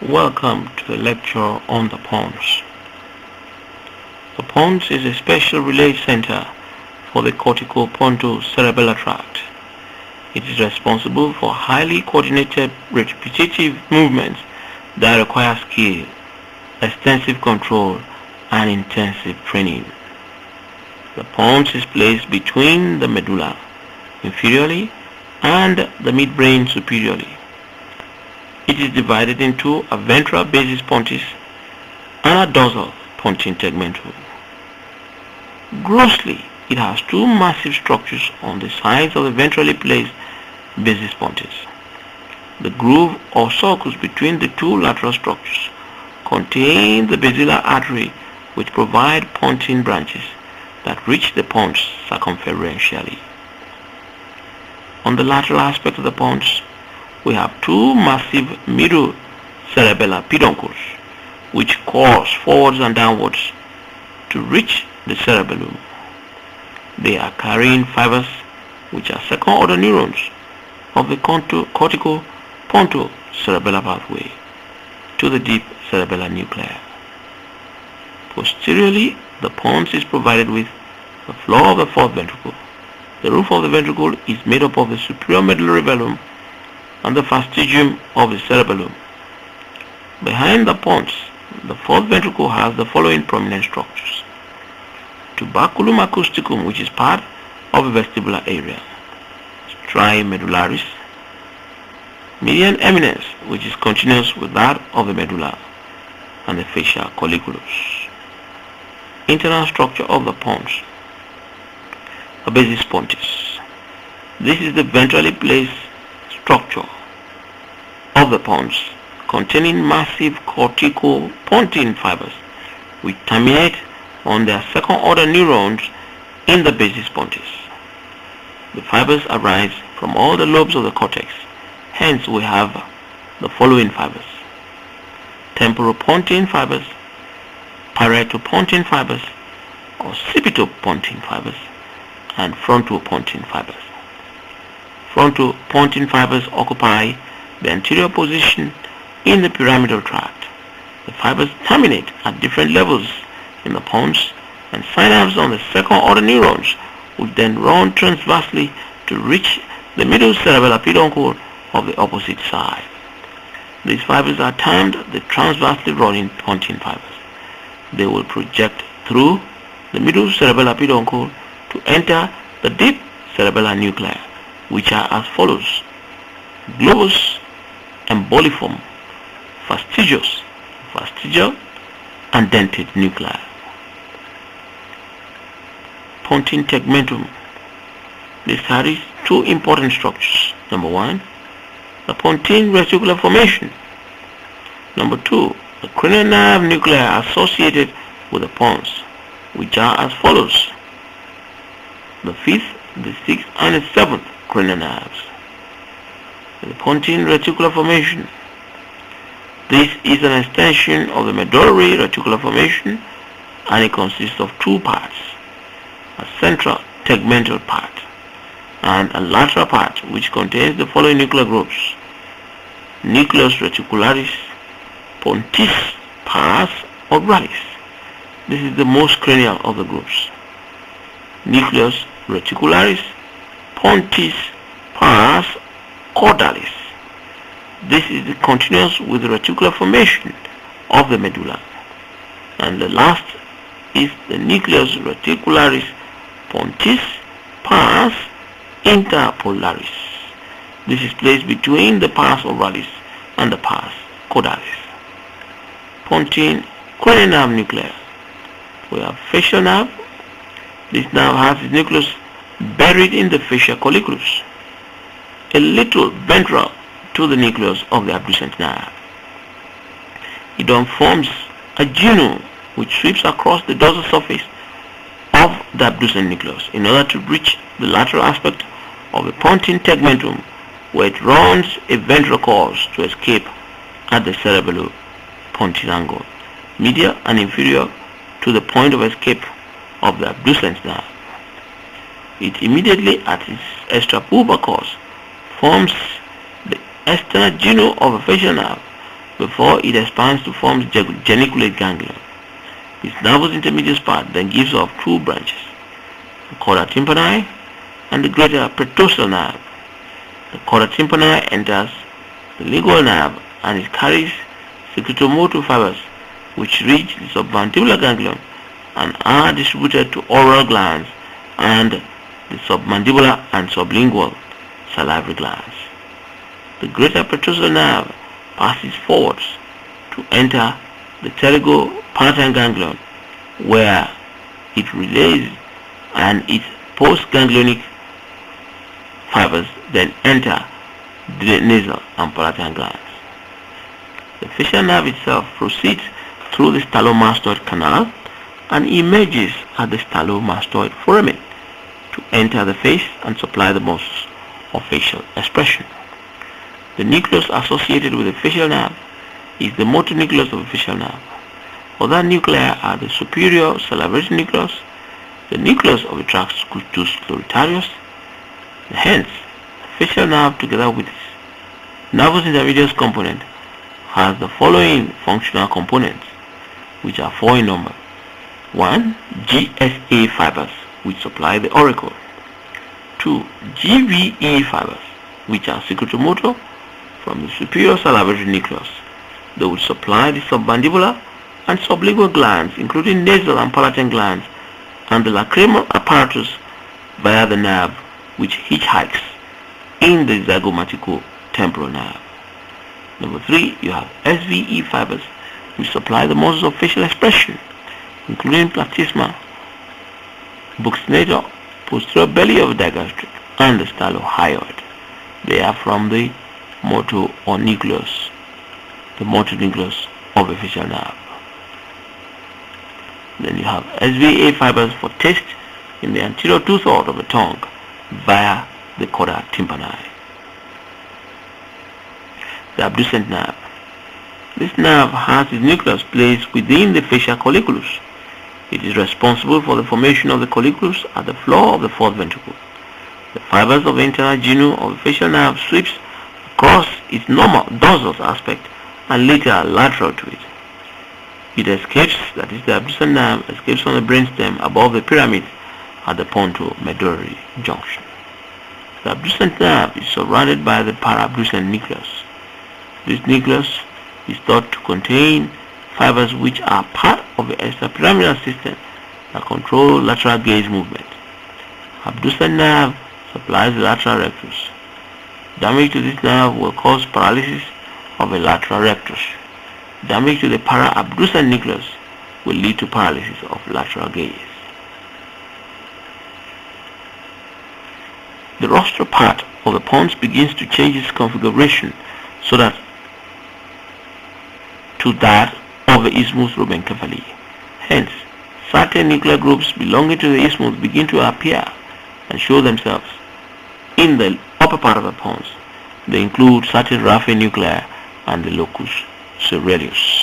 Welcome to the lecture on the pons. The pons is a special relay center for the cortico-pontocerebellar tract. It is responsible for highly coordinated repetitive movements that require skill, extensive control, and intensive training. The pons is placed between the medulla inferiorly and the midbrain superiorly. It is divided into a ventral basis pontis and a dorsal pontine tegmentum. Grossly, it has two massive structures on the sides of the ventrally placed basis pontis. The groove or sulcus between the two lateral structures contains the basilar artery which provide pontine branches that reach the pons circumferentially. On the lateral aspect of the pons, we have two massive middle cerebellar peduncles which course forwards and downwards to reach the cerebellum. They are carrying fibers which are second-order neurons of the cortico-pontocerebellar pathway to the deep cerebellar nuclei. Posteriorly, the pons is provided with the floor of the fourth ventricle. The roof of the ventricle is made up of the superior medullary velum and the fastigium of the cerebellum. Behind the pons, the fourth ventricle has the following prominent structures: tuberculum acousticum, which is part of the vestibular area; striae medullaris; median eminence, which is continuous with that of the medulla; and the fascia colliculus. Internal structure of the pons. A basis pontis. This is the ventrally placed structure of the pons, containing massive cortico-pontine fibers which terminate on their second-order neurons in the basis pontis. The fibers arise from all the lobes of the cortex. Hence we have the following fibers: temporopontine fibers, parietopontine fibers, occipitopontine fibers, and frontopontine fibers. Frontopontine fibers occupy the anterior position in the pyramidal tract. The fibers terminate at different levels in the pons and synapse on the second-order neurons, which then run transversely to reach the middle cerebellar peduncle of the opposite side. These fibers are termed the transversely running pontine fibers. They will project through the middle cerebellar peduncle to enter the deep cerebellar nuclei, which are as follows: globus, emboliform, fastigious, fastigial, and dentate nuclei. Pontine tegmentum. This carries two important structures. Number one, the pontine reticular formation. Number two, the cranial nerve nuclei associated with the pons, which are as follows: the fifth, the sixth, and the seventh cranial nerves. The pontine reticular formation. This is an extension of the medullary reticular formation, and it consists of two parts: a central tegmental part and a lateral part, which contains the following nuclear groups: nucleus reticularis, pontis, pars, oralis. This is the most cranial of the groups. Nucleus reticularis, pontis, pars, caudalis. This is the continuous with the reticular formation of the medulla. And the last is the nucleus reticularis, pontis, pars, interpolaris. This is placed between the pars oralis and the pars caudalis. Pontine cranial nerve nuclei. We have facial nerve. This nerve has its nucleus buried in the fascia colliculus, a little ventral to the nucleus of the abducent nerve. It then forms a genu which sweeps across the dorsal surface of the abducent nucleus in order to reach the lateral aspect of the pontine tegmentum, where it runs a ventral course to escape at the cerebello-pontine angle, medial and inferior to the point of escape of the abducent nerve. It immediately at its extrapulbar course forms the external genu of a facial nerve before it expands to form the geniculate ganglion. This nervous intermediate part then gives off two branches, the chorda tympani and the greater petrosal nerve. The chorda tympani enters the lingual nerve and it carries secretomotor fibers which reach the submandibular ganglion and are distributed to oral glands and the submandibular and sublingual salivary glands. The greater petrosal nerve passes forwards to enter the pterygopontine ganglion, where it relays and its postganglionic fibers then enter the nasal and palatine glands. The facial nerve itself proceeds through the stylomastoid canal and emerges at the stylomastoid foramen to enter the face and supply the muscles of facial expression. The nucleus associated with the facial nerve is the motor nucleus of the facial nerve. Other nuclei are the superior salivary nucleus, the nucleus of the tractus clitorius. Hence, the facial nerve, together with its nervous intermediate component, has the following functional components, which are four in number. 1. GSA fibers, which supply the auricle. 2. GVA fibers, which are secretomotor from the superior salivary nucleus. They will supply the submandibular and sublingual glands, including nasal and palatine glands, and the lacrimal apparatus via the nerve which hitchhikes in the zygomatico-temporal nerve. Number 3, you have SVE fibers, which supply the muscles of facial expression, including platysma, buccinator, posterior belly of the digastric, and the stylohyoid. They are from the motor or nucleus, the motor nucleus of a facial nerve. Then you have SVA fibers for taste in the anterior two-third of the tongue via the chorda tympani. The abducent nerve. This nerve has its nucleus placed within the facial colliculus. It is responsible for the formation of the colliculus at the floor of the fourth ventricle. The fibers of the internal genu of the facial nerve sweeps across its normal dorsal aspect and later lateral to it. It escapes, that is the abducent nerve, escapes from the brainstem above the pyramid at the pontomedullary junction. The abducent nerve is surrounded by the paraabducent nucleus. This nucleus is thought to contain fibers which are part of the extrapyramidal system that control lateral gaze movement. Abducent nerve supplies the lateral rectus. Damage to this nerve will cause paralysis of the lateral rectus. Damage to the paraabducent nucleus will lead to paralysis of lateral gaze. The rostral part of the pons begins to change its configuration so that to that of the isthmus rubencephaly. Hence, certain nuclear groups belonging to the isthmus begin to appear and show themselves in the upper part of the pons. They include certain Raphael nuclei and the locus ceruleus.